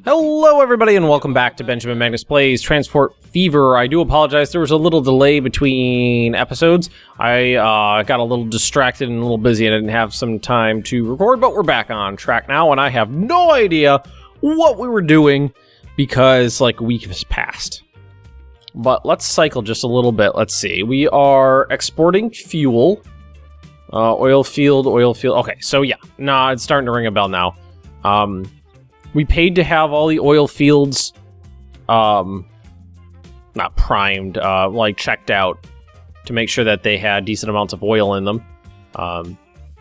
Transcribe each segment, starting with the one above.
Hello everybody and welcome back to Benjamin Magnus Plays Transport Fever. I do apologize, there was a little delay between episodes. I got a little distracted and a little busy and I didn't have some time to record, but we're back on track now and I have no idea what we were doing because like a week has passed. But let's cycle just a little bit. Let's see. We are exporting fuel. Oil field. Okay, so yeah. Nah, it's starting to ring a bell now. We paid to have all the oil fields, not primed, like checked out to make sure that they had decent amounts of oil in them.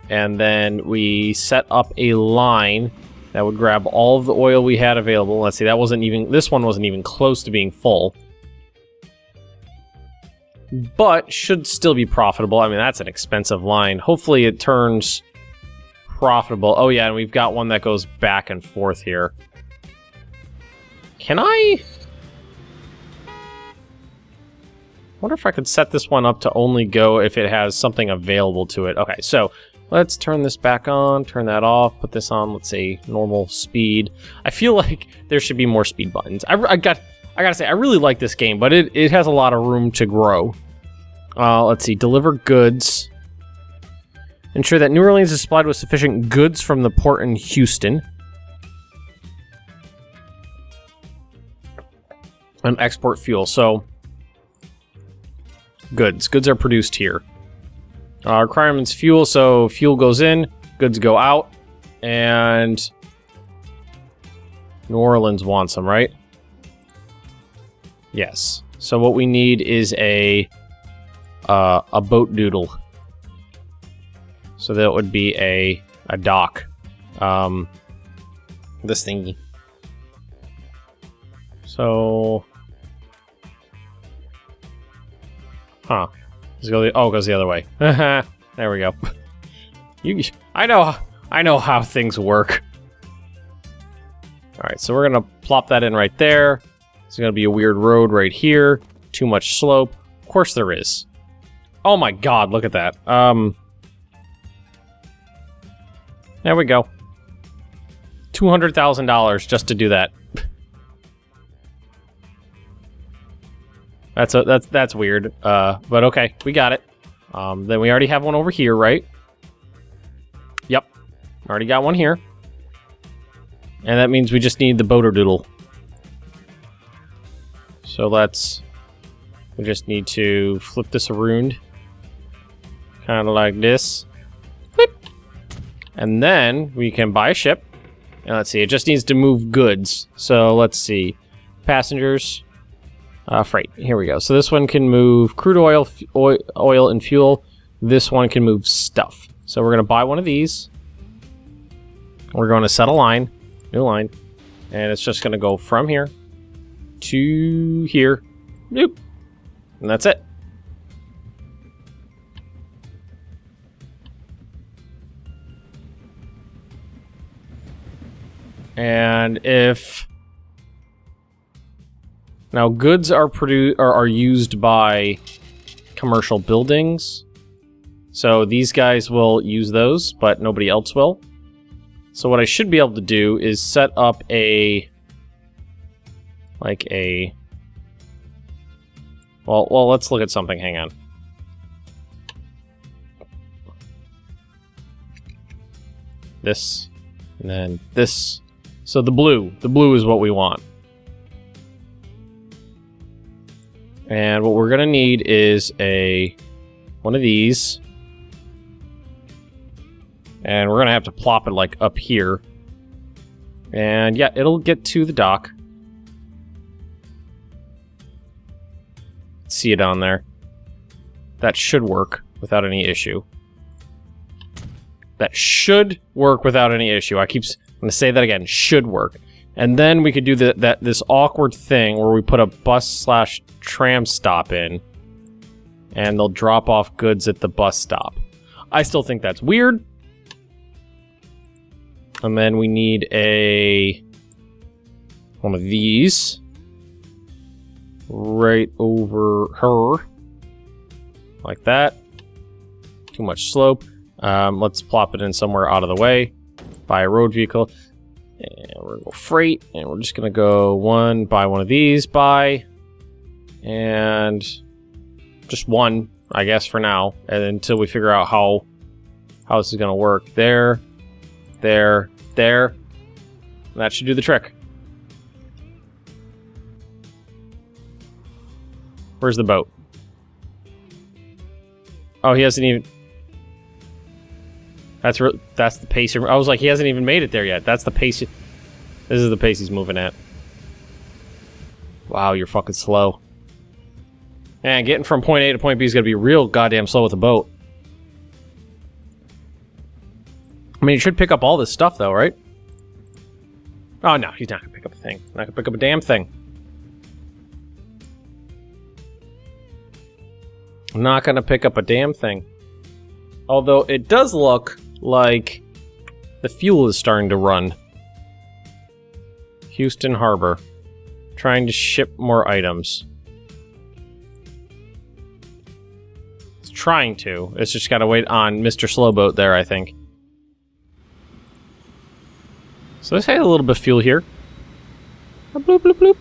And then we set up a line that would grab all of the oil we had available. Let's see, this one wasn't even close to being full. But should still be profitable. I mean, that's an expensive line. Hopefully it turns profitable. Oh yeah, and we've got one that goes back and forth here. Can I wonder if I could set this one up to only go if it has something available to it. Okay, so let's turn this back on, turn that off, put this on, let's say normal speed. I feel like there should be more speed buttons. I gotta say, I really like this game, but it has a lot of room to grow. Let's see, deliver goods. Ensure that New Orleans is supplied with sufficient goods from the port in Houston. And export fuel. So, goods. Goods are produced here. Requirements fuel, so fuel goes in, goods go out, and New Orleans wants them, right? Yes. So what we need is a boat doodle. So that would be a dock. This thingy. So, huh? Let's go. It goes the other way. There we go. I know how things work. All right, so we're gonna plop that in right there. It's gonna be a weird road right here. Too much slope. Of course there is. Oh my God! Look at that. There we go. $200,000 just to do that. That's weird. But okay, we got it. Then we already have one over here, right? Yep. Already got one here. And that means we just need the boater doodle. So we just need to flip this around. Kind of like this. Flip. And then we can buy a ship. And let's see, it just needs to move goods. So let's see. Passengers. Freight. Here we go. So this one can move crude oil, oil and fuel. This one can move stuff. So we're going to buy one of these. We're going to set a line. New line. And it's just going to go from here to here. Nope. And that's it. And if now goods are used by commercial buildings, so these guys will use those, but nobody else will. So what I should be able to do is set up well, let's look at something. Hang on. This, and then this. So the blue is what we want. And what we're gonna need is one of these. And we're gonna have to plop it like up here. And yeah, it'll get to the dock. See it down there. That should work without any issue. That should work without any issue. I'm gonna say that again. Should work. And then we could do this awkward thing where we put a bus/tram stop in, and they'll drop off goods at the bus stop. I still think that's weird. And then we need one of these right over her, like that. Too much slope. Let's plop it in somewhere out of the way. Buy a road vehicle. And we're gonna go freight, and we're just gonna go one, buy one of these, buy, and just one, I guess, for now, and until we figure out how this is gonna work. There. That should do the trick. Where's the boat? Oh, he hasn't even... That's the pace. I was like, he hasn't even made it there yet. That's the pace. This is the pace he's moving at. Wow, you're fucking slow. Man, getting from point A to point B is gonna be real goddamn slow with a boat. I mean, you should pick up all this stuff, though, right? Oh, no, he's not gonna pick up a thing. Not gonna pick up a damn thing. I'm not gonna pick up a damn thing. Although, it does look like the fuel is starting to run. Houston Harbor. Trying to ship more items. It's trying to. It's just gotta wait on Mr. Slowboat there, I think. So let's add a little bit of fuel here. Bloop, bloop, bloop.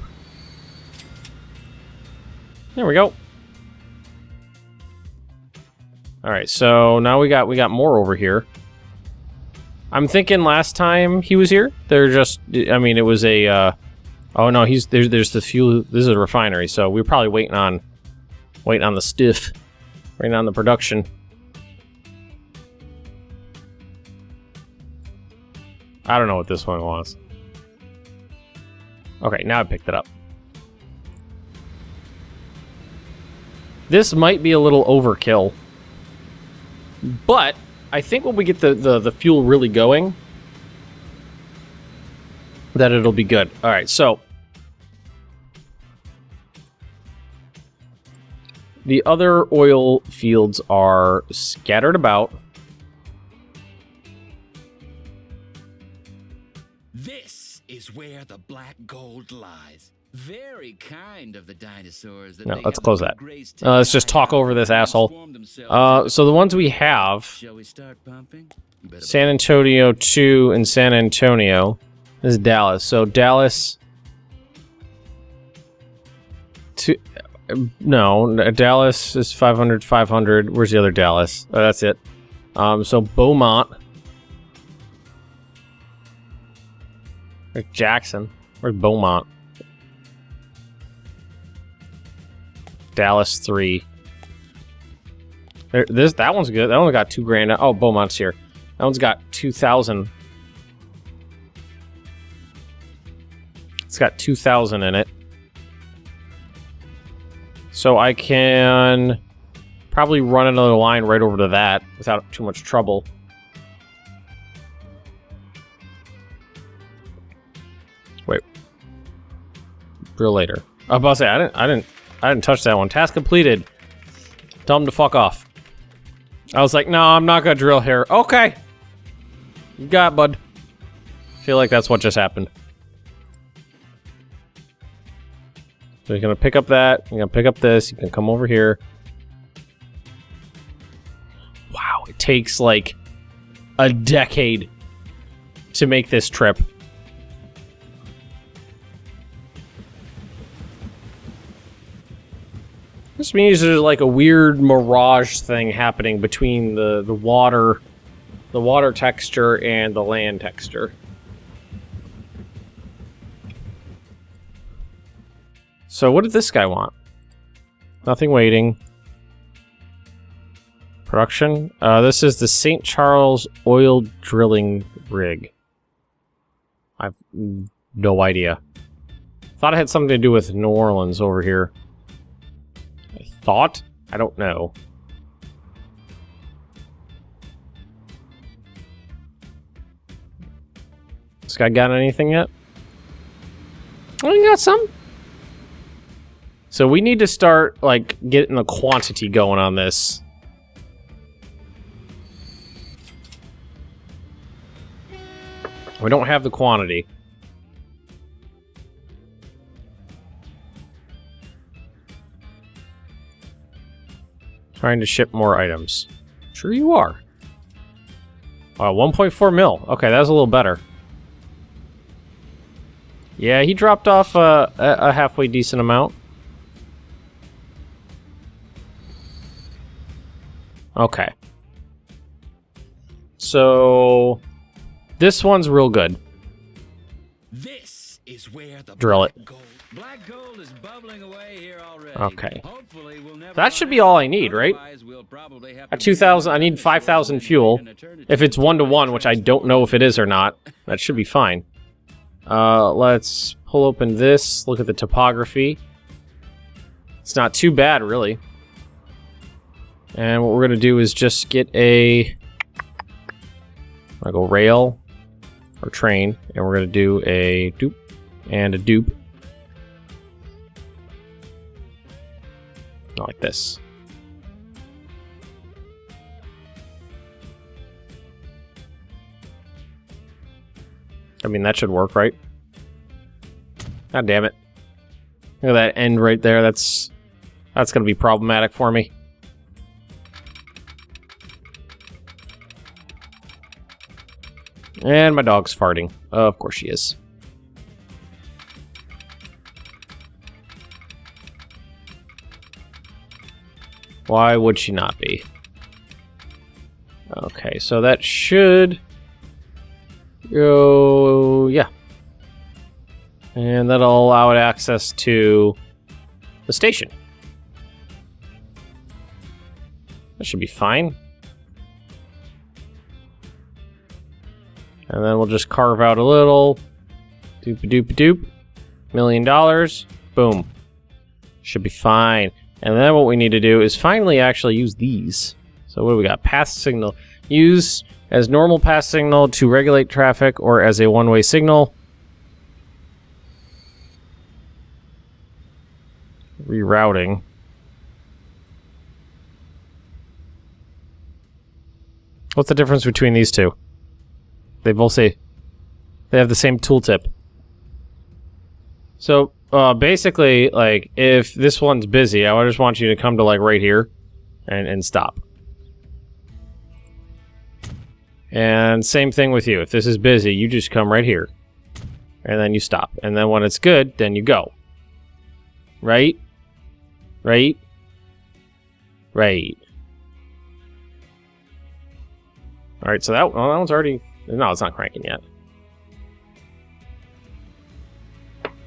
There we go. Alright, so now we got more over here. I'm thinking last time he was here, they're just, I mean, it was a, oh no, there's the fuel, this is a refinery, so we're probably waiting on the stiff, waiting on the production. I don't know what this one was. Okay, now I picked it up. This might be a little overkill. But I think when we get the fuel really going, that it'll be good. Alright, so the other oil fields are scattered about. This is where the black gold lies. Very kind of the dinosaurs. No, let's close that. Let's just talk over this asshole. So the ones we have, San Antonio 2 and San Antonio. This is Dallas. So Dallas... No, Dallas is 500, 500. Where's the other Dallas? Oh, that's it. So Beaumont. There's Jackson. Where's Beaumont? Dallas 3. That one's good. That one got $2,000. Oh, Beaumont's here. That one's got 2,000. It's got 2,000 in it. So I can probably run another line right over to that without too much trouble. Wait. Drill later. I was about to say I didn't touch that one. Task completed. Tell him to fuck off. I was like, no, I'm not gonna drill here. Okay. You got it, bud. I feel like that's what just happened. So you're gonna pick up that. You're gonna pick up this. You can come over here. Wow, it takes like a decade to make this trip. This means there's like a weird mirage thing happening between the water texture and the land texture. So what did this guy want? Nothing waiting. Production? This is the St. Charles oil drilling rig. I've no idea. Thought it had something to do with New Orleans over here. Thought? I don't know. This guy got anything yet? Oh, you got some? So we need to start, like, getting the quantity going on this. We don't have the quantity. Trying to ship more items. Sure you are. 1.4 mil. Okay, that was a little better. Yeah, he dropped off a halfway decent amount. Okay. So this one's real good. This is where the Drill it. Black gold is bubbling away here already. Okay. Hopefully we'll never That should be all I need, right? At 2,000, I need 5,000 fuel. If it's 1-to-1, which I don't know if it is or not, that should be fine. Let's pull open this, look at the topography. It's not too bad, really. And what we're going to do is just get a... I'll go rail or train, and we're going to do a dupe and a dupe. Like this. I mean, that should work, right? God damn it. Look at that end right there. That's going to be problematic for me. And my dog's farting. Of course she is. Why would she not be? Okay, so that should go... yeah. And that'll allow it access to the station. That should be fine. And then we'll just carve out a little. Doop-a-doop-a-doop. $1 million. Boom. Should be fine. And then what we need to do is finally actually use these. So what do we got? Path signal. Use as normal path signal to regulate traffic or as a one-way signal. Rerouting. What's the difference between these two? They both say they have the same tooltip. So basically, like, if this one's busy, I just want you to come to like right here and stop. And same thing with you. If this is busy, you just come right here and then you stop. And then when it's good, then you go. Right? Right? Right. Alright, so that one's already... No, it's not cranking yet.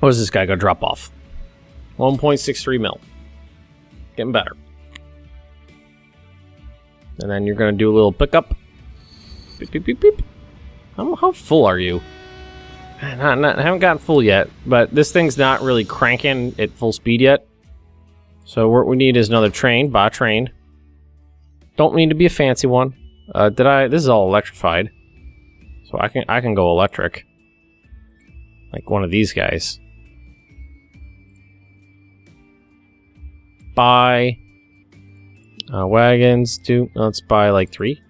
What is this guy going to drop off? 1.63 mil. Getting better. And then you're going to do a little pickup. Beep, beep, beep, beep. How full are you? I haven't gotten full yet, but this thing's not really cranking at full speed yet. So what we need is another train. Buy a train. Don't need to be a fancy one. This is all electrified. So I can go electric. Like one of these guys. Buy wagons. Let's buy like 3.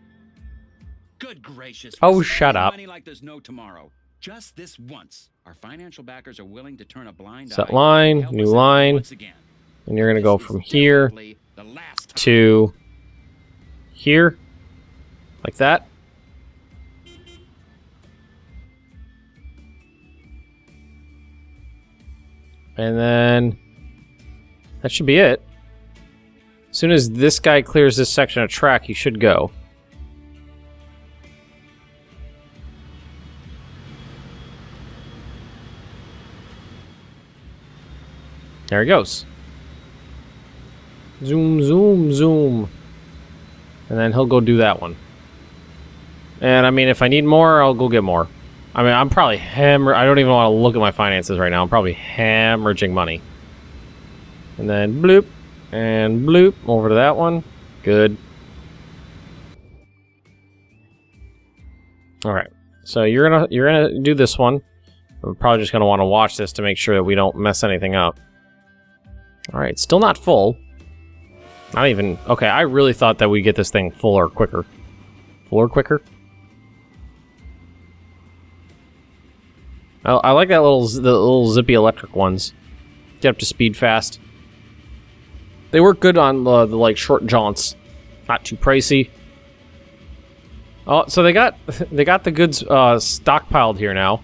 Good gracious. Oh, shut up. Money like there's no tomorrow. Just this once. Our financial backers are willing to turn a blind Set eye line, and help new us out line. once again. And you're gonna go This from is here definitely the last time. to here. Like that. And then that should be it. As soon as this guy clears this section of track, he should go. There he goes. Zoom, zoom, zoom. And then he'll go do that one. And I mean, if I need more, I'll go get more. I mean, I'm probably I don't even want to look at my finances right now. I'm probably hemorrhaging money. And then bloop. And bloop. Over to that one. Good. Alright. So you're gonna do this one. We're probably just gonna want to watch this to make sure that we don't mess anything up. Alright, still not full. Not even... Okay, I really thought that we'd get this thing fuller quicker. Fuller quicker? I like that the little zippy electric ones. Get up to speed fast. They work good on the like short jaunts. Not too pricey. Oh, so they got the goods stockpiled here now.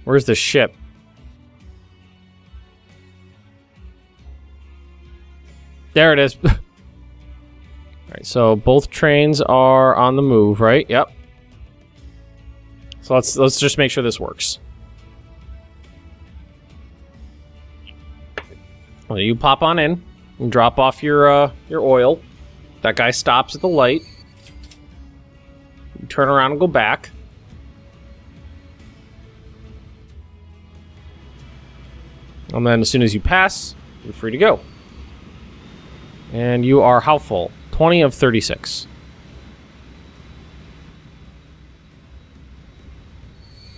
Where's the ship? There it is. All right, so both trains are on the move, right? Yep. So let's just make sure this works. Well, you pop on in and drop off your oil. That guy stops at the light. You turn around and go back. And then as soon as you pass, you're free to go. And you are how full? 20 of 36.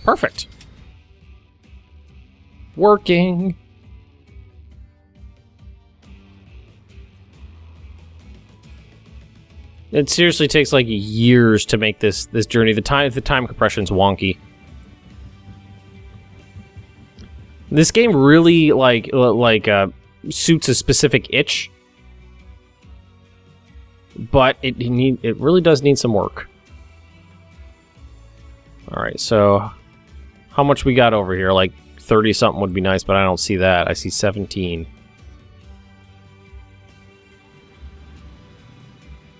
Perfect. Working. It seriously takes like years to make this journey. The time compression's wonky. This game really suits a specific itch, but it really does need some work. All right, so how much we got over here? Like 30 something would be nice, but I don't see that. I see 17.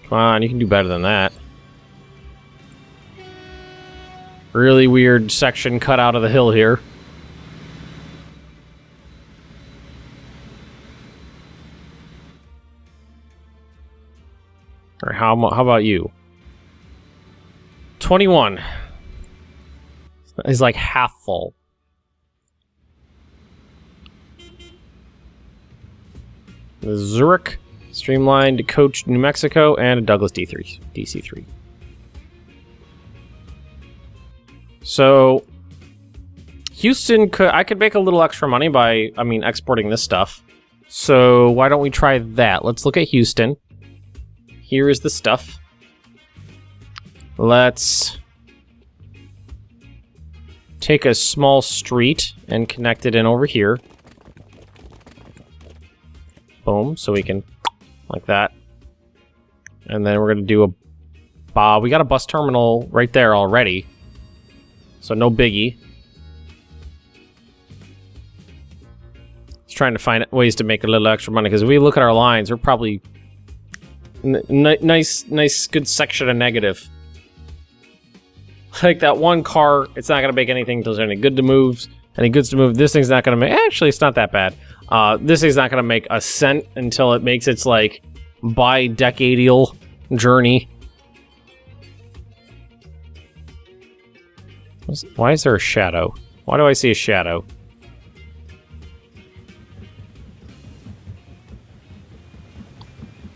Come on, you can do better than that. Really weird section cut out of the hill here. All right, how about you? 21. Is like half full. The Zurich, streamlined coach New Mexico, and a Douglas DC3. So Houston I could make a little extra money by, exporting this stuff. So why don't we try that? Let's look at Houston. Here is the stuff. Let's take a small street and connect it in over here. Boom, so we can, like that. And then we're going to do we got a bus terminal right there already. So no biggie. Just trying to find ways to make a little extra money, because if we look at our lines, we're probably nice, good section of negative. Like that one car, it's not going to make anything until there's any goods to move. This thing's not going to make... Actually, it's not that bad. This thing's not going to make a cent until it makes its, like, bi-decadal journey. Why is there a shadow? Why do I see a shadow?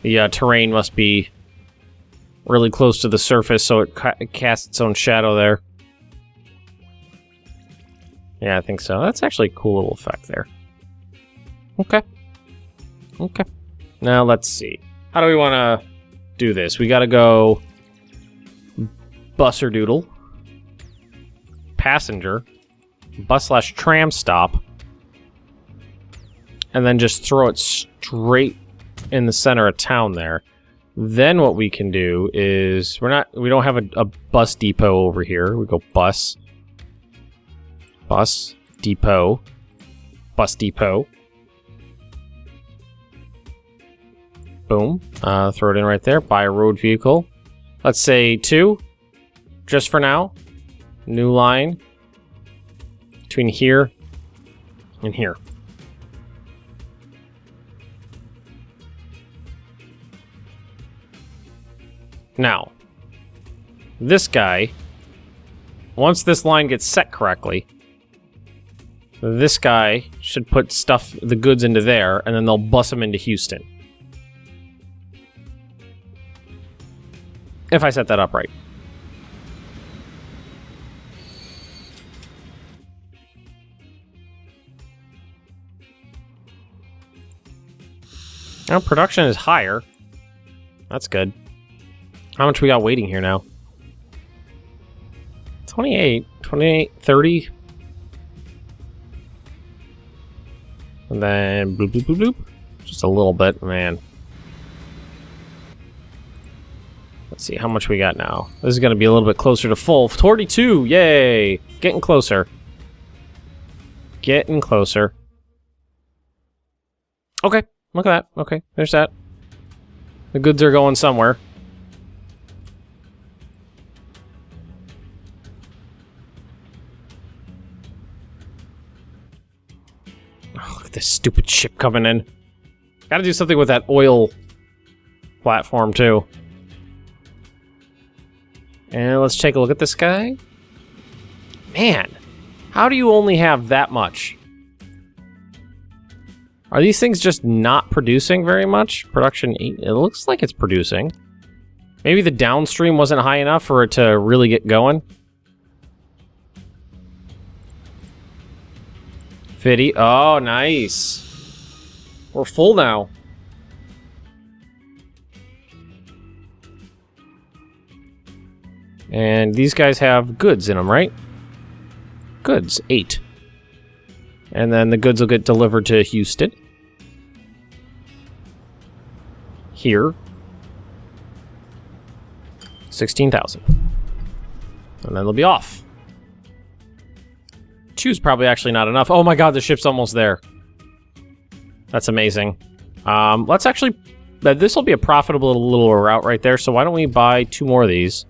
The terrain must be really close to the surface, so it casts its own shadow there. Yeah, I think so. That's actually a cool little effect there. Okay. Now, let's see. How do we want to do this? We gotta go... Bus-or-doodle. Passenger. Bus/tram stop. And then just throw it straight in the center of town there. Then what we can do is... We don't have a bus depot over here. We go bus... Bus depot. Bus depot. Boom. Throw it in right there. Buy a road vehicle. Let's say 2. Just for now. New line. Between here and here. Now. This guy. Once this line gets set correctly... This guy should put the goods into there, and then they'll bus them into Houston. If I set that up right. Now production is higher. That's good. How much we got waiting here now? 28, 30. And then bloop, bloop, bloop, bloop. Just a little bit, man. Let's see how much we got now. This is going to be a little bit closer to full. 42, yay! Getting closer. Getting closer. Okay, look at that. Okay, there's that. The goods are going somewhere. Oh, look at this stupid ship coming in. Gotta do something with that oil platform, too. And let's take a look at this guy. Man, how do you only have that much? Are these things just not producing very much? Production 8, it looks like it's producing. Maybe the downstream wasn't high enough for it to really get going. 50, oh nice. We're full now. And these guys have goods in them, right? Goods, 8. And then the goods will get delivered to Houston. Here. 16,000. And then they'll be off. 2's probably actually not enough. Oh my god, the ship's almost there. That's amazing. Let's actually... This will be a profitable little route right there, so why don't we buy 2 more of these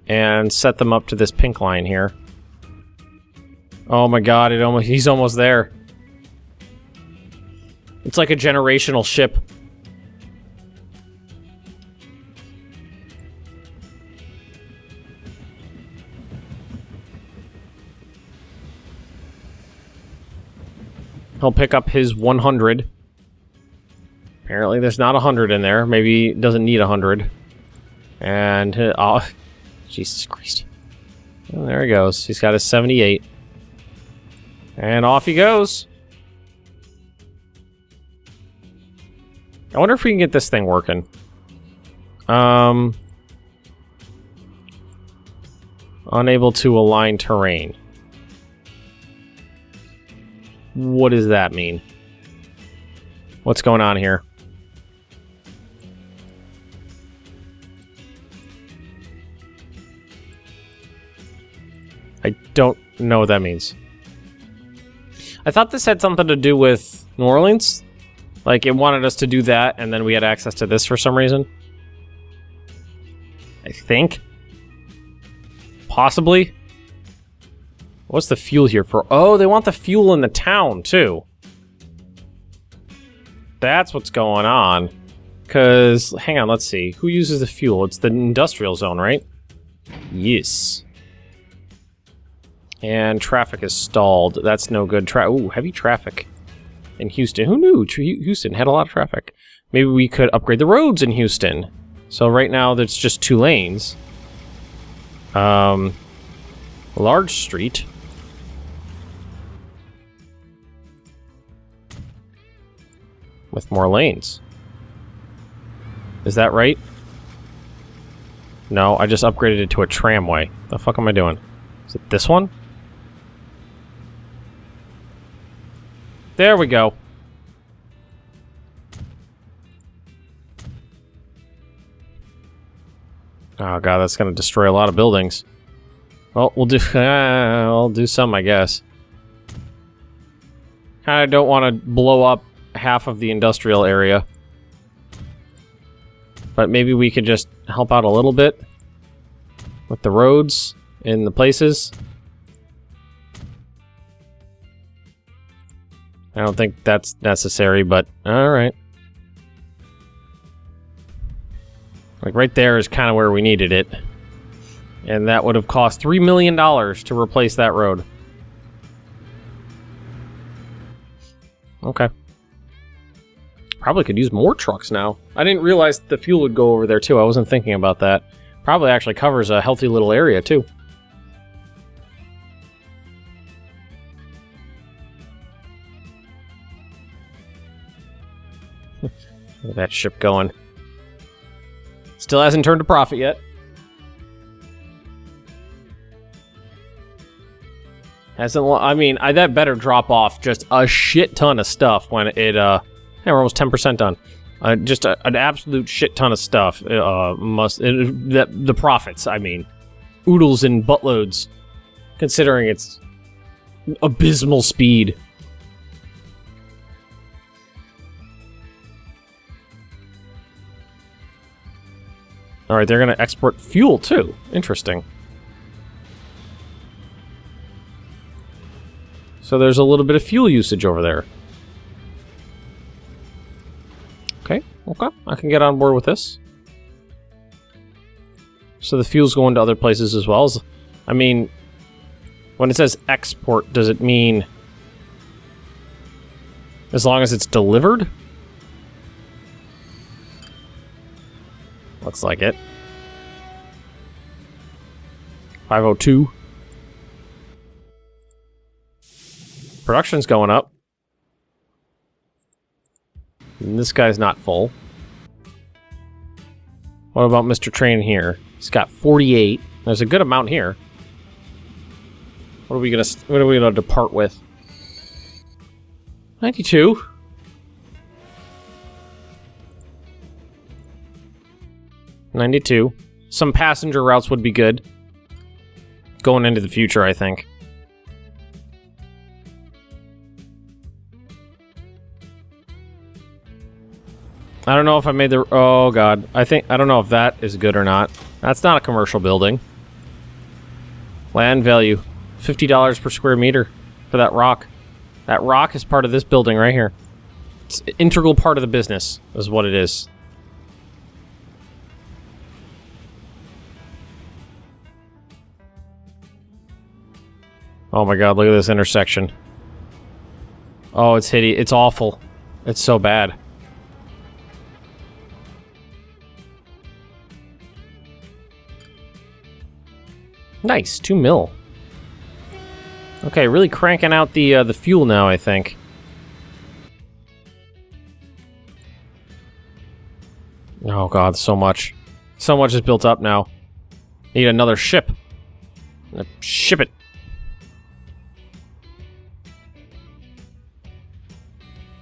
and set them up to this pink line here. Oh my god, he's almost there. It's like a generational ship. He'll pick up his 100. Apparently there's not 100 in there. Maybe it doesn't need 100. And, oh, Jesus Christ. And there he goes. He's got his 78. And off he goes. I wonder if we can get this thing working. Unable to align terrain. What does that mean? What's going on here? I don't know what that means. I thought this had something to do with New Orleans. Like, it wanted us to do that, and then we had access to this for some reason. I think. Possibly. What's the fuel here for? Oh, they want the fuel in the town, too. That's what's going on. Because, hang on, let's see. Who uses the fuel? It's the industrial zone, right? Yes. And traffic is stalled. That's no good. Ooh, heavy traffic in Houston. Who knew Houston had a lot of traffic? Maybe we could upgrade the roads in Houston. So right now, there's just 2 lanes. Large street. With more lanes. Is that right? No, I just upgraded it to a tramway. The fuck am I doing? Is it this one? There we go. Oh god, that's gonna destroy a lot of buildings. Well, we'll do some, I guess. Kinda don't want to blow up half of the industrial area. But maybe we could just help out a little bit with the roads in the places. I don't think that's necessary, but alright. Like right there is kind of where we needed it. And that would have cost $3 million to replace that road. Okay. Probably could use more trucks now. I didn't realize the fuel would go over there too. I wasn't thinking about that. Probably actually covers a healthy little area too. Look at that ship going. Still hasn't turned a profit yet. I mean, that better drop off just a shit ton of stuff when it, yeah, we're almost 10% done. Just an absolute shit ton of stuff. The profits, I mean. Oodles and buttloads. Considering it's abysmal speed. Alright, they're gonna export fuel too. Interesting. So there's a little bit of fuel usage over there. Okay, I can get on board with this. So the fuel's going to other places as well. I mean, when it says export, does it mean as long as it's delivered? Looks like it. 502. Production's going up. And this guy's not full. What about Mr. Train here? He's got 48. There's a good amount here. What are we gonna depart with? 92. Some passenger routes would be good. Going into the future, I think. I don't know if I made the... Oh, God. I don't know if that is good or not. That's not a commercial building. Land value. $50 per square meter for that rock. That rock is part of this building right here. It's an integral part of the business, is what it is. Oh my God, look at this intersection. Oh, it's hideous. It's awful. It's so bad. Nice, 2 mil. Okay, really cranking out the fuel now, I think. Oh God, so much. So much is built up now. Need another ship. Ship it.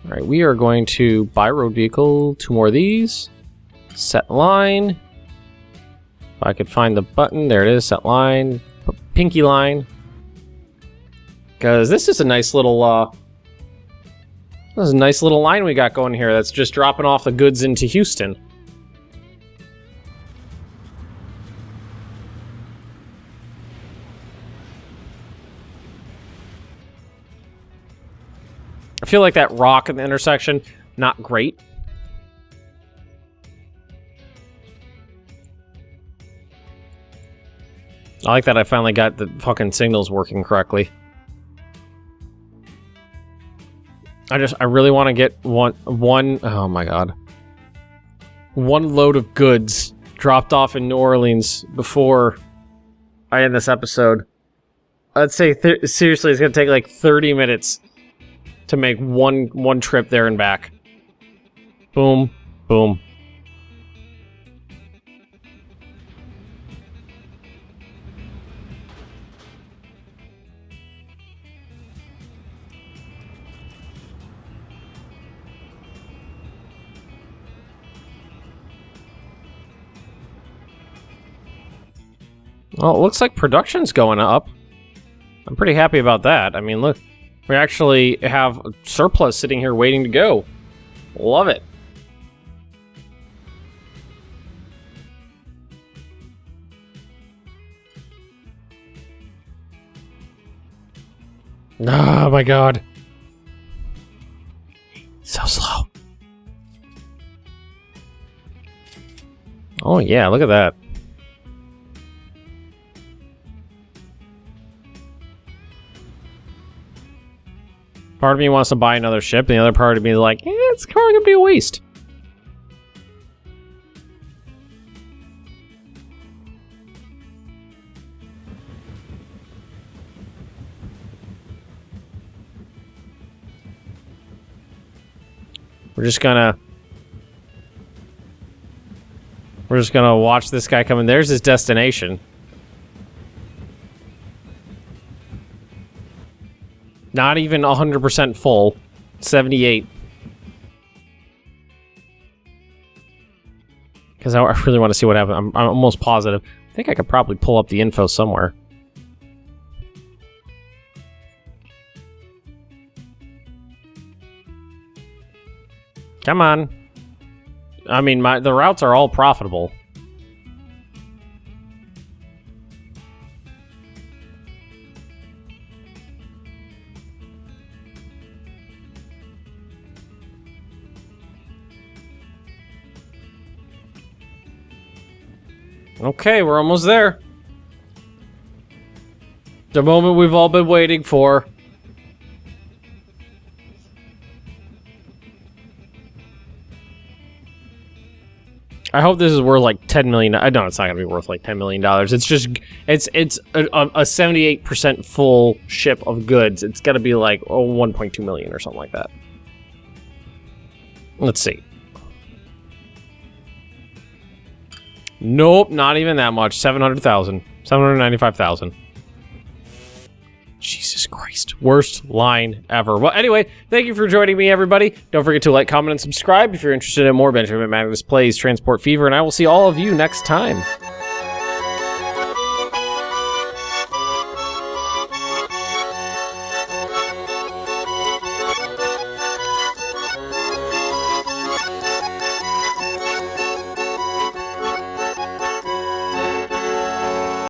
Alright, we are going to buy road vehicle, 2 more of these. Set line. If I could find the button, there it is, set line. Pinky line. Because this is a nice little, this is a nice little line we got going here that's just dropping off the goods into Houston. I feel like that rock in the intersection, not great. I like that I finally got the fucking signals working correctly. I really want to get one, oh my God. 1 load of goods dropped off in New Orleans before I end this episode. I'd say, seriously, it's going to take like 30 minutes to make one trip there and back. Boom, boom. Well, it looks like production's going up. I'm pretty happy about that. I mean, look. We actually have a surplus sitting here waiting to go. Love it. Oh my God. So slow. Oh yeah, look at that. Part of me wants to buy another ship, and the other part of me is like, it's probably gonna be a waste. We're just gonna watch this guy come in. There's his destination. Not even 100% full. 78. Because I really want to see what happens. I'm almost positive. I think I could probably pull up the info somewhere. Come on. I mean, the routes are all profitable. Okay, we're almost there. The moment we've all been waiting for. I hope this is worth like $10 million. No, it's not gonna be worth like $10 million. It's just, it's a 78% full ship of goods. It's gotta be like 1.2 million or something like that. Let's see. Nope, not even that much. 700,000, 795,000. Jesus Christ. Worst line ever. Well, anyway, thank you for joining me, everybody. Don't forget to like, comment, and subscribe if you're interested in more Benjamin Magnus Plays Transport Fever, and I will see all of you next time.